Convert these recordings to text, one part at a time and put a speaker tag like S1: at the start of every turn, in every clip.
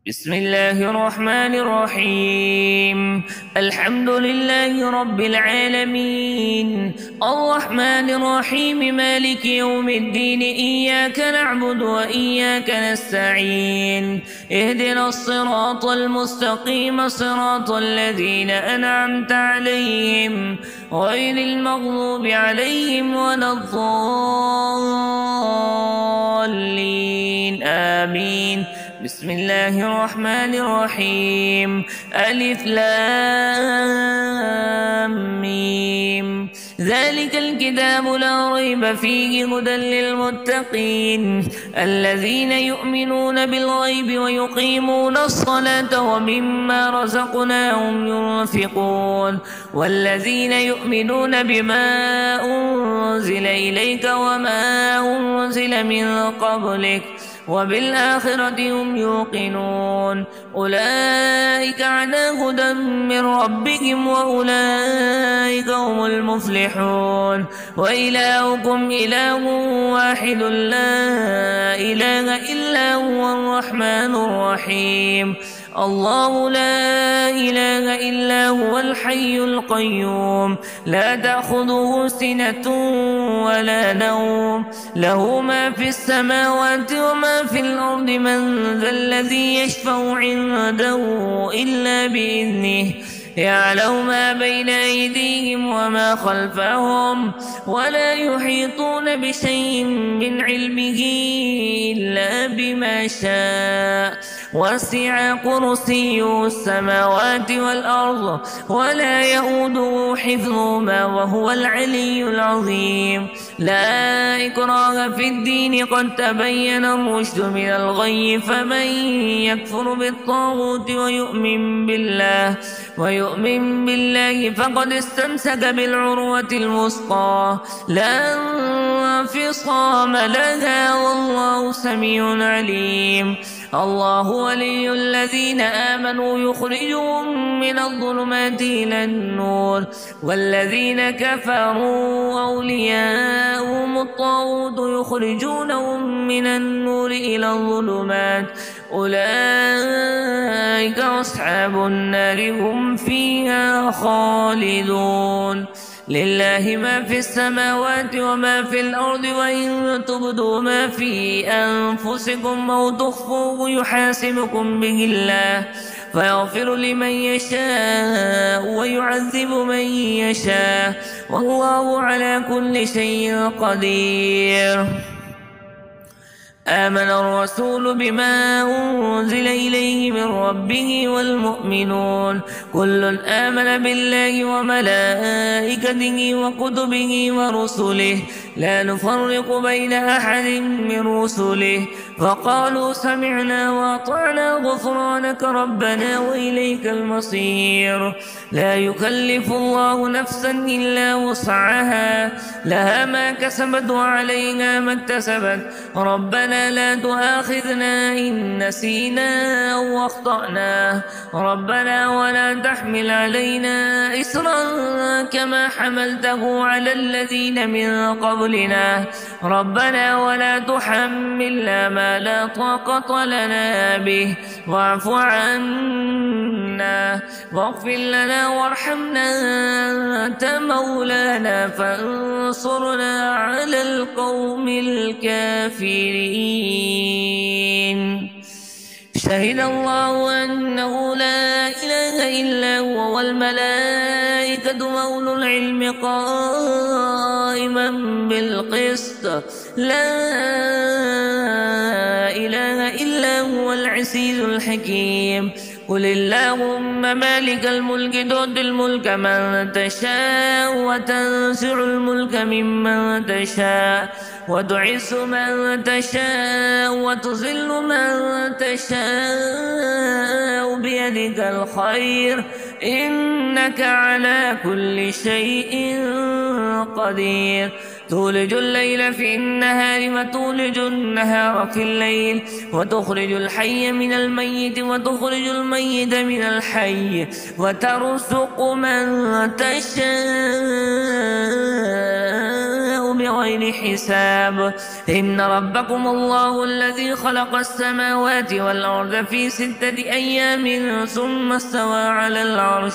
S1: بسم الله الرحمن الرحيم. الحمد لله رب العالمين، الرحمن الرحيم، مالك يوم الدين. إياك نعبد وإياك نستعين. اهدنا الصراط المستقيم، صراط الذين أنعمت عليهم غير المغضوب عليهم ولا الضالين. آمين. بسم الله الرحمن الرحيم. ألف لام ميم. ذلك الكتاب لا ريب فيه هدى للمتقين الذين يؤمنون بالغيب ويقيمون الصلاة ومما رزقناهم ينفقون والذين يؤمنون بما أنزل إليك وما أنزل من قبلك وبالآخرة هم يوقنون. أولئك على هدى من ربهم وأولئك هم المفلحون. وإلهكم إله واحد لا إله إلا هو الرحمن الرحيم. الله لا إله إلا هو الحي القيوم لا تأخذه سنة ولا نوم له ما في السماوات وما في الأرض. من ذا الذي يشفع عنده إلا بإذنه يعلم ما بين أيديهم وما خلفهم ولا يحيطون بشيء من علمه إلا بما شاء. وسع كرسيه السماوات والأرض ولا يؤوده حفظهما وهو العلي العظيم. لا إكراه في الدين قد تبين الرشد من الغي. فمن يكفر بالطاغوت ويؤمن بالله فقد استمسك بالعروة الوثقى لا انفصام لها والله سميع عليم. الله ولي الذين آمنوا يخرجهم من الظلمات إلى النور والذين كفروا أولياءهم الطاغوت يخرجونهم من النور إلى الظلمات. أولئك أصحاب النار هم فيها خالدون. لله ما في السماوات وما في الأرض وإن تبدوا ما في أنفسكم أو تخفوه يحاسبكم به الله فيغفر لمن يشاء ويعذب من يشاء والله على كل شيء قدير. آمن الرسول بما أنزل إليه من ربه والمؤمنون كل آمن بالله وملائكته وكتبه ورسله لا نفرق بين أحد من رسله فقالوا سمعنا وأطعنا غفرانك ربنا وإليك المصير. لا يكلف الله نفسا إلا وسعها لها ما كسبت وعليها ما اكتسبت. ربنا لا تؤاخذنا إن نسينا أو أخطأنا ربنا ولا تحمل علينا إصرا كما حملته على الذين من قبلنا ربنا ولا تحملنا ما لا طاقة لنا به واعف عنا واغفر لنا وارحمنا أنت مولانا فانصرنا على القوم الكافرين. شهد الله أنه لا إله إلا هو والملائكة وأولو العلم قائما بالقسط لا إله إلا هو العزيز الحكيم. قل اللهم مالك الملك تؤتي الملك من تشاء وتنزع الملك ممن تشاء وتعز من تشاء وتذل من تشاء بيدك الخير إنك على كل شيء قدير. تولج الليل في النهار وتولج النهار في الليل وتخرج الحي من الميت وتخرج الميت من الحي وترزق من تشاء بغير حساب. إن ربكم الله الذي خلق السماوات والأرض في 6 أيام ثم استوى على العرش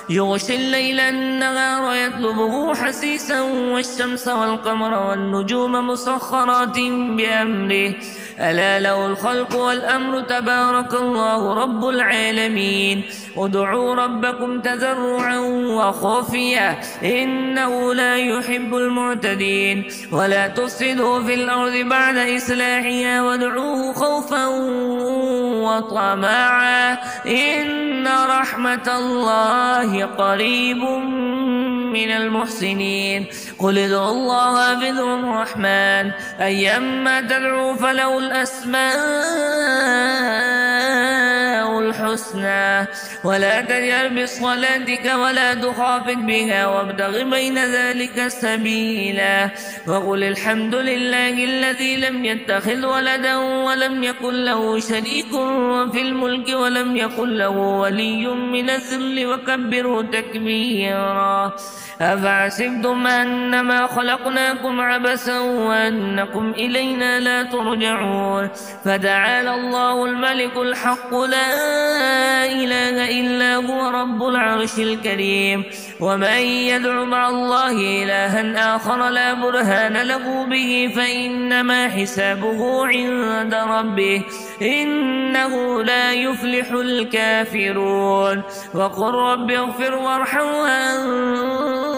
S1: يغشي الليل النهار يطلبه حثيثا والشمس والقمر والنجوم مسخرات بأمره ألا له الخلق والأمر تبارك الله رب العالمين. ادعوا ربكم تضرعا وخفيا إنه لا يحب المعتدين. ولا تفسدوا في الأرض بعد إصلاحها وادعوه خوفا وطمعا إن رحمة الله قريب من المحسنين. قل ادعوا الله بذو الرحمن أيما تدعوا فله الأسماء الحسنى ولا تجهر بصلاتك ولا تخافت بها وابتغ بين ذلك سبيلا. وقل الحمد لله الذي لم يتخذ ولدا ولم يكن له شريك في الملك ولم يكن له ولي من الذل وكبره تكبيرا. أفحسبتم أنما خلقناكم عبثا وأنكم إلينا لا ترجعون. فتعالى الله الملك الحق لا إله إلا هو رب العرش الكريم. ومن يدع مع الله إلها آخر لا برهان له به فإنما حسابه عند ربه إنه لا يفلح الكافرون. وقل رب اغفر وارحم وأنت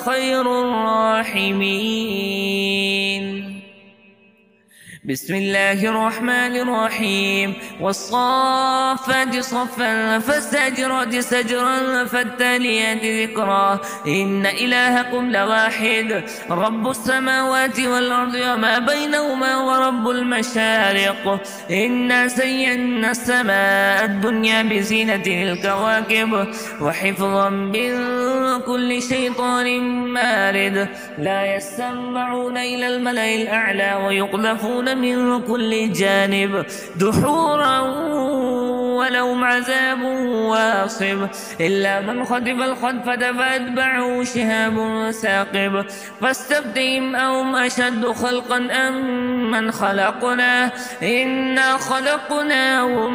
S1: خير الراحمين. بسم الله الرحمن الرحيم. والصافات صفا فالزاجرات زجرا فالتاليات ذكرا إن إلهكم لواحد رب السماوات والأرض وما بينهما ورب المشارق. إنا زينا السماء الدنيا بزينة الكواكب وحفظا من كل شيطان مارد. لا يسمعون إلى الملأ الأعلى ويقذفون من كل جانب دحورا ولهم عذاب واصب إلا من خطف الخطفة فأتبعه شهاب ثاقب. فاستفتهم أهم أشد خلقا أم من خلقنا إنا خلقناهم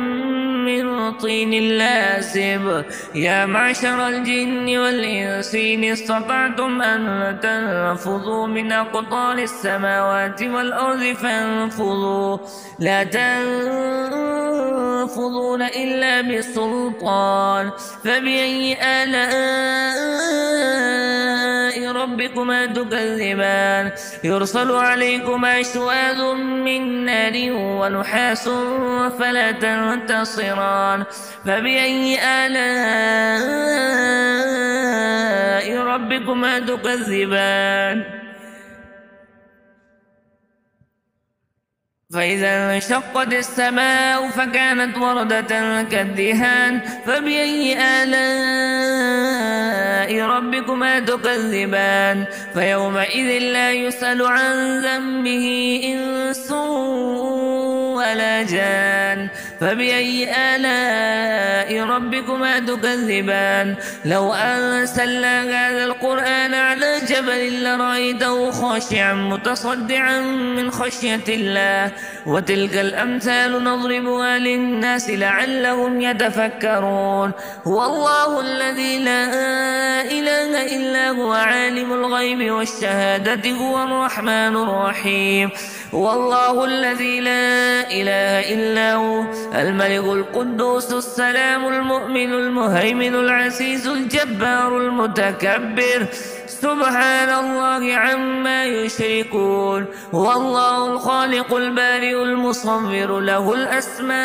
S1: من طين لازب. يا معشر الجن والإنس إن استطعتم أن تنفذوا من أقطار السماوات والأرض فانفذوا لا تنفذون إلا بسلطان. فبأي آلاء ربكما تكذبان يرسل عليكما شواذ من نار ونحاس فلا تنتصران. فبأي آلاء ربكما تكذبان فإذا انشقت السماء فكانت وردة كالدهان. فبأي آلاء ربكما تكذبان فيومئذ لا يسأل عن ذنبه إنس ولا جان. فبأي آلاء ربكما تكذبان لو أنزلنا هذا القرآن على جبل لرأيته خاشعا متصدعا من خشية الله. وتلك الأمثال نضربها للناس لعلهم يتفكرون. هو الله الذي لا إله إلا هو عالم الغيب والشهادة هو الرحمن الرحيم. هو الله الذي لا إله إلا هو الملك القدوس السلام المؤمن المهيمن العزيز الجبار المتكبر سبحان الله عما يشركون. هو الله الخالق البارئ المصور له الأسماء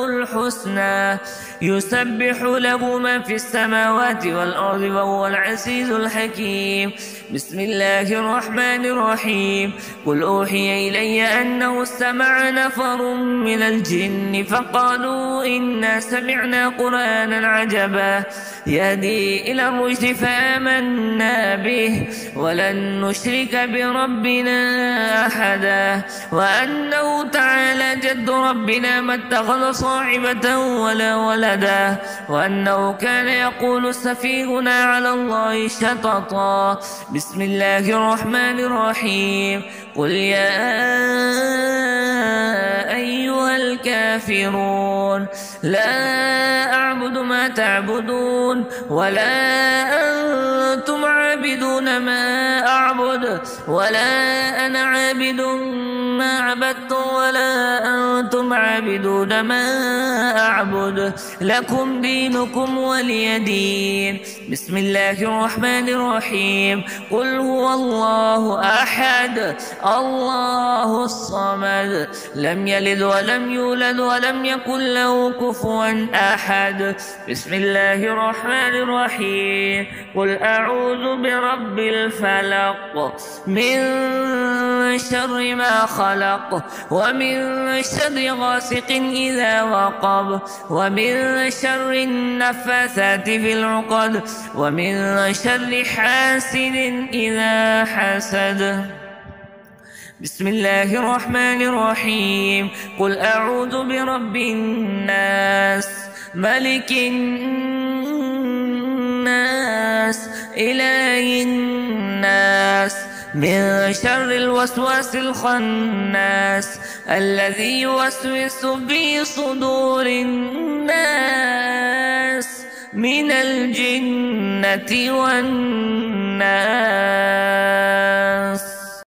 S1: الحسنى يسبح له ما في السماوات والأرض وهو العزيز الحكيم. بسم الله الرحمن الرحيم. قل أوحي إلي أنه استمع نفر من الجن فقالوا إنا سمعنا قرآنا عجبا يهدي إلى الرشد فآمنا به ولن نشرك بربنا أحدا. وأنه تعالى جد ربنا ما اتخذ صاحبة ولا عباده وأنه كان يقول سفيهنا على الله شططا. بسم الله الرحمن الرحيم. قل يا أيها الكافرون لا أعبد ما تعبدون ولا أنتم عابدون ما أعبد ولا أنا عابد ما عبدتم ولا أنتم عابدون ما أعبد لكم دينكم ولي دين. بسم الله الرحمن الرحيم. قل هو الله أحد الله الصمد لم يلد ولم يولد ولم يكن له كفوا أحد. بسم الله الرحمن الرحيم. قل أعوذ برب الفلق من شر ما خلق ومن شر غاسق إذا وقب ومن شر النفاثات في العقد ومن شر حاسد إذا حسد. بسم الله الرحمن الرحيم. قل أعوذ برب الناس ملك الناس إله الناس من شر الوسواس الخناس الذي يوسوس في صدور الناس من الجنة والناس.